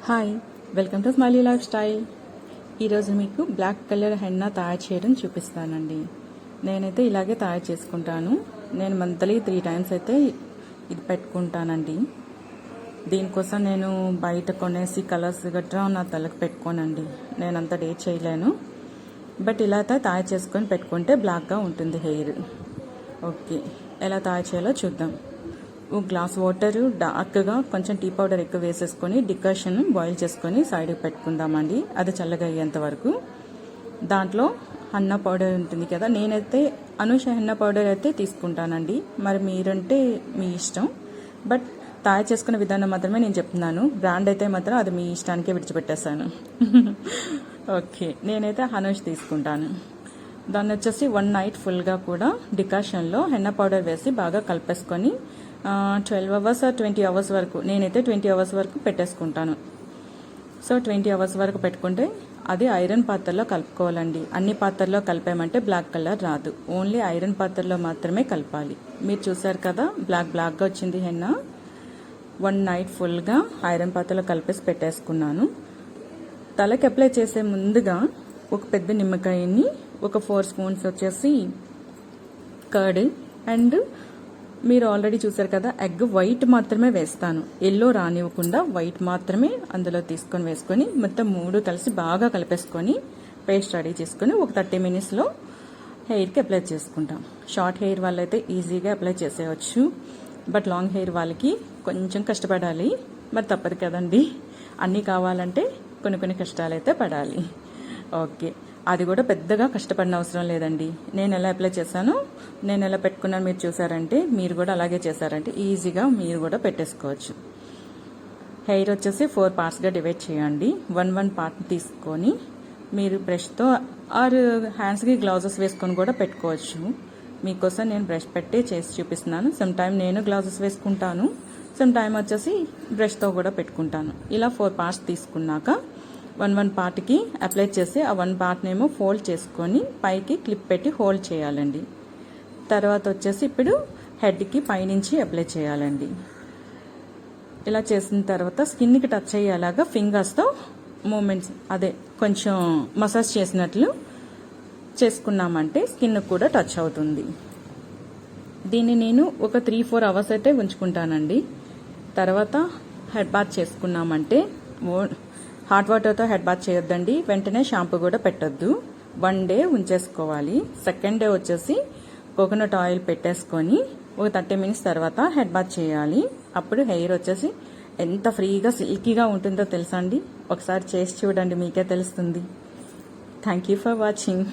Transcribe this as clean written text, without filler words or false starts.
Hi, welcome to smiley life style. ఈరోజు మీకు black colour henna తయారు చేయడం చూపిస్తానండి. నేనైతే ఇలాగే తయారు చేసుకుంటాను. నేను మంత్లీ 3 times అయితే ఇది పెట్టుకుంటానండి. దీనికోసం నేను బయట కొనేసి కలర్స్ గట్రా నా తలకు పెట్టుకోనండి. నేను అంత డేట్ చేయలేను. బట్ ఇలా అయితే తయారు చేసుకొని పెట్టుకుంటే బ్లాక్గా ఉంటుంది హెయిర్. ఓకే, ఎలా తయారు చేయాలో చూద్దాం. ఒక గ్లాస్ వాటర్ డార్క్గా కొంచెం టీ పౌడర్ ఎక్కువ వేసేసుకొని డికాషన్ బాయిల్ చేసుకొని సైడ్కి పెట్టుకుందామండి. అది చల్లగా అయ్యేంత వరకు. దాంట్లో హన్నా పౌడర్ ఉంటుంది కదా, నేనైతే అనూష హెన్నా పౌడర్ అయితే తీసుకుంటానండి. మరి మీరంటే మీ ఇష్టం. బట్ తయారు చేసుకునే విధానం మాత్రమే నేను చెప్తున్నాను. బ్రాండ్ అయితే మాత్రం అది మీ ఇష్టానికే విడిచిపెట్టేస్తాను. ఓకే, నేనైతే అనూష్ తీసుకుంటాను. దాన్ని వచ్చేసి 1 night ఫుల్గా కూడా డికాషన్లో హెన్నా పౌడర్ వేసి బాగా కలిపేసుకొని 12 hours or 20 hours వరకు, నేనైతే 20 hours వరకు పెట్టేసుకుంటాను. సో 20 hours వరకు పెట్టుకుంటే అది ఐరన్ పాత్రలో కలుపుకోవాలండి. అన్ని పాత్రల్లో కలిపామంటే బ్లాక్ కలర్ రాదు. ఓన్లీ ఐరన్ పాత్రలో మాత్రమే కలపాలి. మీరు చూసారు కదా, బ్లాక్గా వచ్చింది హెన్నా. 1 night ఫుల్గా ఐరన్ పాత్రలో కలిపేసి పెట్టేసుకున్నాను. తలకి అప్లై చేసే ముందుగా ఒక పెద్ద నిమ్మకాయని, ఒక 4 spoons వచ్చేసి కర్డ్, అండ్ మీరు ఆల్రెడీ చూసారు కదా, ఎగ్ వైట్ మాత్రమే వేస్తాను. ఎల్లో రానివ్వకుండా వైట్ మాత్రమే అందులో తీసుకొని వేసుకొని మొత్తం 3 కలిసి బాగా కలిపేసుకొని పేస్ట్ రెడీ చేసుకొని ఒక 30 minutesలో హెయిర్కి అప్లై చేసుకుంటాం. షార్ట్ హెయిర్ వాళ్ళైతే ఈజీగా అప్లై చేసేయచ్చు. బట్ లాంగ్ హెయిర్ వాళ్ళకి కొంచెం కష్టపడాలి. మరి తప్పదు కదండి, అన్నీ కావాలంటే కొన్ని కష్టాలు అయితే పడాలి. ఓకే, అది కూడా పెద్దగా కష్టపడిన అవసరం లేదండి. నేను ఎలా అప్లై చేశానో, నేను ఎలా పెట్టుకున్నాను మీరు చూసారంటే, మీరు కూడా అలాగే చేశారంటే ఈజీగా మీరు కూడా పెట్టేసుకోవచ్చు. హెయిర్ వచ్చేసి 4 partsగా డివైడ్ చేయండి. 1 part తీసుకొని మీరు బ్రష్తో ఆర్ హ్యాండ్స్కి గ్లౌజెస్ వేసుకొని కూడా పెట్టుకోవచ్చు. మీకోసం నేను బ్రష్ పెట్టి చేసి చూపిస్తున్నాను. సమ్ టైమ్ నేను గ్లౌజెస్ వేసుకుంటాను, సమ్ టైమ్ వచ్చేసి బ్రష్తో కూడా పెట్టుకుంటాను. ఇలా 4 parts తీసుకున్నాక 1 partకి అప్లై చేసి ఆ 1 partనేమో ఫోల్డ్ చేసుకొని పైకి క్లిప్ పెట్టి హోల్డ్ చేయాలండి. తర్వాత వచ్చేసి ఇప్పుడు హెడ్కి పైనుంచి అప్లై చేయాలండి. ఇలా చేసిన తర్వాత స్కిన్కి టచ్ అయ్యేలాగా ఫింగర్స్తో మూమెంట్స్, అదే కొంచెం మసాజ్ చేసినట్లు చేసుకున్నామంటే స్కిన్ కూడా టచ్ అవుతుంది. దీన్ని నేను ఒక 3-4 hours అయితే ఉంచుకుంటానండి. తర్వాత హెడ్ బాత్ చేసుకున్నామంటే, హాట్ వాటర్తో హెడ్ బాత్ చేయొద్దండి. వెంటనే షాంపూ కూడా పెట్టొద్దు. 1 day ఉంచేసుకోవాలి. సెకండ్ డే వచ్చేసి కోకోనట్ ఆయిల్ పెట్టేసుకొని ఒక 30 minutes తర్వాత హెడ్ బాత్ చేయాలి. అప్పుడు హెయిర్ వచ్చేసి ఎంత ఫ్రీగా సిల్కీగా ఉంటుందో తెలుసా అండి. ఒకసారి చేసి చూడండి, మీకే తెలుస్తుంది. Thank you for watching.